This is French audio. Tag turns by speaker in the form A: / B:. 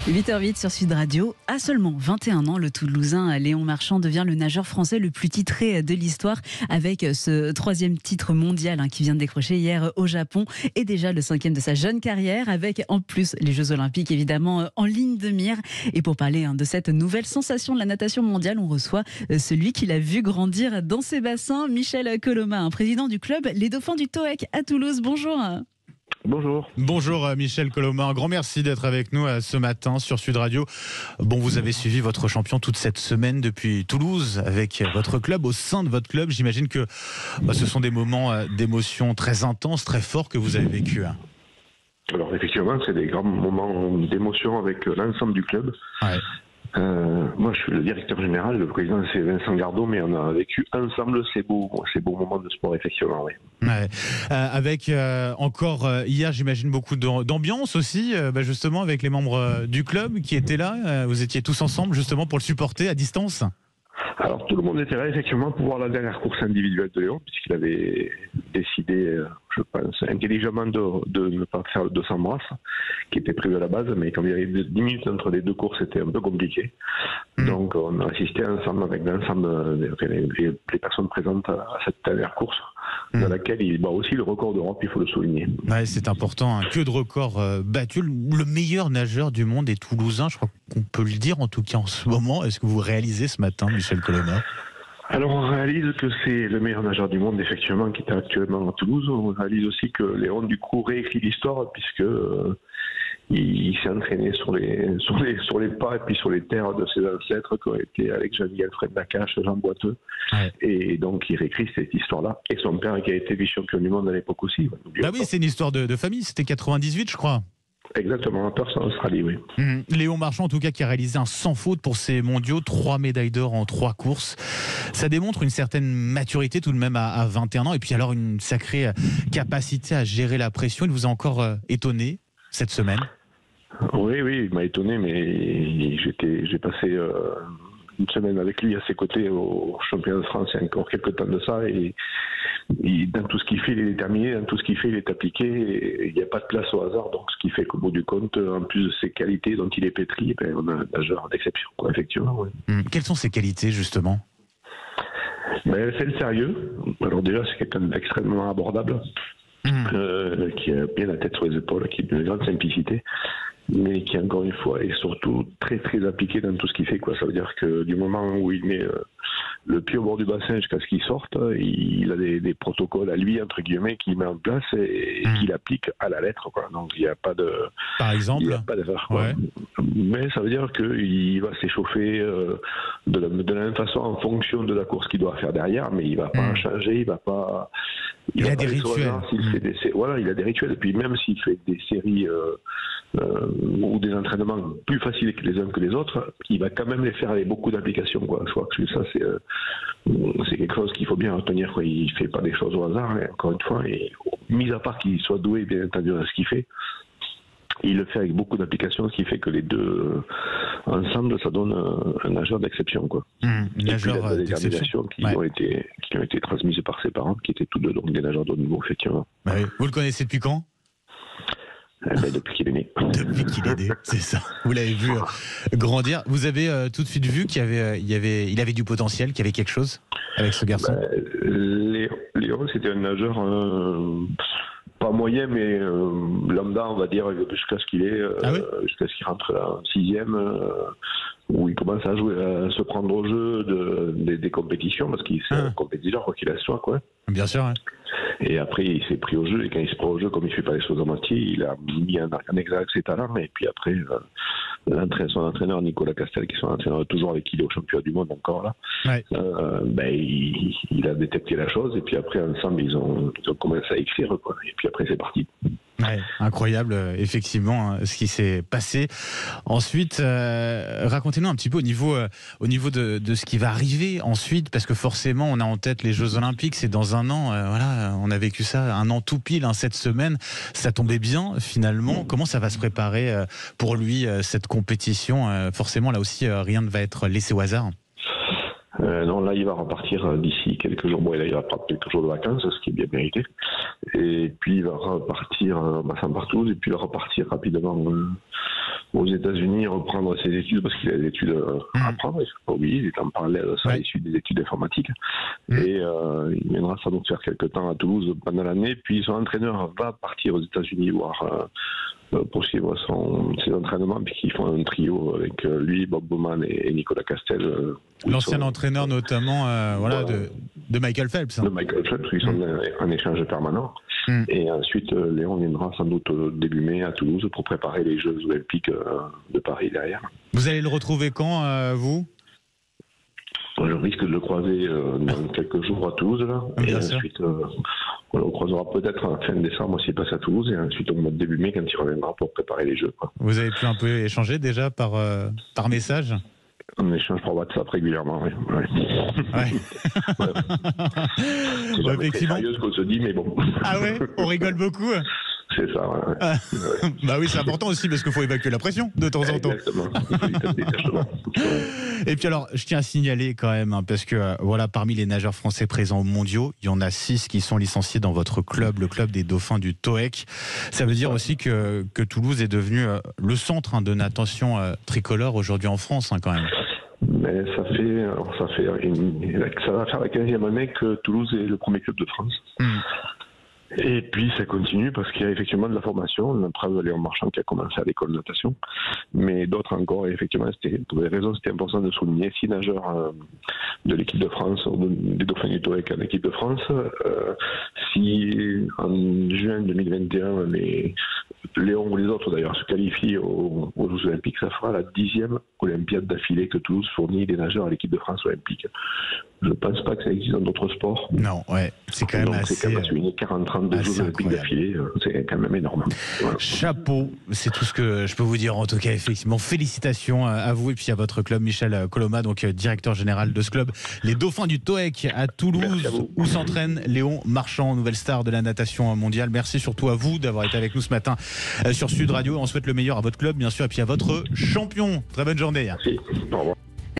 A: 8h08 sur Sud Radio. À seulement 21 ans, le Toulousain Léon Marchand devient le nageur français le plus titré de l'histoire avec ce 3e titre mondial qui vient de décrocher hier au Japon et déjà le 5e de sa jeune carrière avec en plus les Jeux Olympiques évidemment en ligne de mire. Et pour parler de cette nouvelle sensation de la natation mondiale, on reçoit celui qui l'a vu grandir dans ses bassins, Michel Coloma, président du club Les Dauphins du TOEC à Toulouse. Bonjour.
B: Bonjour.
C: Bonjour Michel Coloma, un grand merci d'être avec nous ce matin sur Sud Radio. Bon, vous avez suivi votre champion toute cette semaine depuis Toulouse avec votre club, au sein de votre club. J'imagine que ce sont des moments d'émotion très intenses, très forts que vous avez vécu.
B: Alors effectivement, c'est des grands moments d'émotion avec l'ensemble du club. Ouais. Moi, je suis le directeur général, le président c'est Vincent Gardot, mais on a vécu ensemble ces beaux moments de sport, effectivement. Oui.
C: Ouais. Avec encore hier, j'imagine beaucoup d'ambiance aussi, justement avec les membres du club qui étaient là. Vous étiez tous ensemble justement pour le supporter à distance.
B: Alors tout le monde était là effectivement pour voir la dernière course individuelle de Léon, puisqu'il avait décidé, je pense, intelligemment de ne pas faire le 200 brasses, qui était prévu à la base, mais comme il y avait 10 minutes entre les deux courses, c'était un peu compliqué. Donc on a assisté ensemble avec l'ensemble les personnes présentes à cette dernière course, dans laquelle il bat aussi le record d'Europe, il faut le souligner.
C: Ouais, c'est important, que de records battus. Le meilleur nageur du monde est toulousain, je crois qu'on peut le dire en tout cas en ce moment. Est-ce que vous réalisez ce matin, Michel Coloma ?
B: Alors on réalise que c'est le meilleur nageur du monde effectivement qui est actuellement à Toulouse. On réalise aussi que Léon du coup réécrit l'histoire puisque il s'est entraîné sur les pas et puis sur les terres de ses ancêtres qui ont été Alex Javier, Alfred Nakache, Jean Boiteux. Ouais. Et donc il réécrit cette histoire-là. Et son père qui a été vice-champion du monde à l'époque aussi.
C: Bah oui, c'est une histoire de famille, c'était 98 je crois.
B: Exactement, en Perse, en Australie, oui.
C: Léon Marchand, en tout cas, qui a réalisé un sans faute pour ces mondiaux, 3 médailles d'or en 3 courses. Ça démontre une certaine maturité tout de même à 21 ans, et puis alors une sacrée capacité à gérer la pression. Il vous a encore étonné cette semaine ?
B: Oui, il m'a étonné, mais j'ai passé une semaine avec lui à ses côtés au championnat de France il y a encore quelques temps de ça, et dans tout ce qu'il fait, il est déterminé, dans tout ce qu'il fait, il est appliqué, et il n'y a pas de place au hasard, donc ce qui fait qu'au bout du compte, en plus de ses qualités dont il est pétri, on a un nageur d'exception, quoi, effectivement. Oui.
C: Quelles sont ses qualités, justement ?
B: C'est le sérieux. Alors déjà, c'est quelqu'un d'extrêmement abordable, qui a bien la tête sur les épaules, qui a une grande simplicité, mais qui, encore une fois, est surtout très très appliqué dans tout ce qu'il fait, quoi. Ça veut dire que du moment où il met le pied au bord du bassin jusqu'à ce qu'il sorte, il a des protocoles à lui, entre guillemets, qu'il met en place et qu'il applique à la lettre, quoi. Donc il n'y a pas de...
C: Par exemple,
B: il n'y a pas d'erreur, quoi. Ouais. Mais ça veut dire qu'il va s'échauffer de la même façon en fonction de la course qu'il doit faire derrière, mais il ne va pas changer, il va pas...
C: Il a des rituels.
B: Voilà, il a des rituels. Et puis même s'il fait des séries ou des entraînements plus faciles les uns que les autres, il va quand même les faire avec beaucoup d'applications, quoi. Je crois que ça, c'est quelque chose qu'il faut bien retenir, quoi. Il ne fait pas des choses au hasard, et encore une fois, et, mis à part qu'il soit doué, bien entendu, dans ce qu'il fait, il le fait avec beaucoup d'applications, ce qui fait que les deux ensemble, ça donne un nageur d'exception, quoi.
C: Nageur
B: d'exception qui ont été transmises par ses parents, qui étaient tous deux donc des nageurs de haut niveau, effectivement.
C: Bah oui. Vous le connaissez depuis quand ?
B: Depuis qu'il est né.
C: Depuis qu'il est né, c'est ça. Vous l'avez vu grandir. Vous avez tout de suite vu qu'il il avait du potentiel, qu'il y avait quelque chose avec ce garçon.
B: Léon, c'était un nageur pas moyen, mais lambda, on va dire, jusqu'à ce qu'il jusqu'à ce qu'il rentre en 6e, où il commence à jouer, à se prendre au jeu des compétitions, parce qu'il est un compétiteur, quoi qu'il soit, quoi. Bien sûr, ouais. Et après, il s'est pris au jeu, et quand il se prend au jeu, comme il ne fait pas les choses à moitié, il a mis en exergue ses talents, et puis après, son entraîneur, Nicolas Castel, qui est son entraîneur toujours avec qui il est au championnat du monde encore là, ouais. Il a détecté la chose, et puis après, ensemble, ils ont commencé à écrire, quoi. Et puis après, c'est parti.
C: Ouais, incroyable, effectivement, ce qui s'est passé. Ensuite, racontez-nous un petit peu au niveau de ce qui va arriver ensuite, parce que forcément, on a en tête les Jeux Olympiques, c'est dans un an. Voilà, on a vécu ça un an tout pile, cette semaine. Ça tombait bien, finalement. Comment ça va se préparer pour lui, cette compétition ? Forcément, là aussi, rien ne va être laissé au hasard.
B: Non, là, il va repartir d'ici quelques jours. Bon, là, il va prendre quelques jours de vacances, ce qui est bien mérité. Et puis, il va repartir à Saint-Bartholomew, et puis il va repartir rapidement aux États-Unis reprendre ses études parce qu'il a des études à apprendre. Il ne faut pas oublier, il est en parallèle de ça, issu des études informatiques. Et il viendra sans doute faire quelques temps à Toulouse pendant l'année. Puis son entraîneur va partir aux États-Unis voir poursuivre ses entraînements, puisqu'ils font un trio avec lui, Bob Bowman et Nicolas Castel.
C: L'ancien entraîneur notamment de Michael Phelps.
B: De Michael Phelps, ils sont en échange permanent. Et ensuite, Léon viendra sans doute début mai à Toulouse pour préparer les Jeux Olympiques de Paris derrière.
C: Vous allez le retrouver quand, vous ?
B: Je risque de le croiser dans quelques jours à Toulouse, là. Et ensuite, on le croisera peut-être en fin décembre s'il passe à Toulouse, et ensuite au mois de début mai quand il reviendra pour préparer les Jeux, quoi.
C: Vous avez pu un peu échanger déjà par message ?
B: On échange par WhatsApp régulièrement, oui. C'est jamais très sérieux ce qu'on se dit, mais bon.
C: Ah ouais, on rigole beaucoup.
B: C'est ça, ouais.
C: Bah oui, c'est important aussi parce qu'il faut évacuer la pression de temps en temps.
B: Exactement.
C: Et puis alors, je tiens à signaler quand même, parce que voilà, parmi les nageurs français présents aux mondiaux, il y en a 6 qui sont licenciés dans votre club, le club des Dauphins du TOEC. Ça veut dire aussi que Toulouse est devenu le centre de natation tricolore aujourd'hui en France, quand même.
B: Mais ça va faire la 15e année que Toulouse est le premier club de France. Et puis ça continue parce qu'il y a effectivement de la formation. On a preuve Léon Marchand qui a commencé à l'école de natation, mais d'autres encore. Et effectivement, pour des raisons, c'était important de souligner 6 nageurs de l'équipe de France, des Dauphins du TOEC en équipe de France. Si en juin 2021, Léon ou les autres d'ailleurs se qualifient aux Jeux Olympiques, ça fera la 10e Olympiade d'affilée que Toulouse fournit des nageurs à l'équipe de France olympique. Je ne pense pas que ça existe dans d'autres sports.
C: Non, ouais, c'est quand même assez...
B: C'est quand même une 40-30 de Jeux Olympiques d'affilée, c'est quand même énorme. Voilà.
C: Chapeau, c'est tout ce que je peux vous dire. En tout cas, effectivement, félicitations à vous et puis à votre club, Michel Coloma, donc directeur général de ce club, les Dauphins du TOEC à Toulouse, où s'entraîne Léon Marchand, nouvelle star de la natation mondiale. Merci surtout à vous d'avoir été avec nous ce matin sur Sud Radio. On souhaite le meilleur à votre club, bien sûr, et puis à votre champion. Très bonne journée.
B: Merci, au revoir.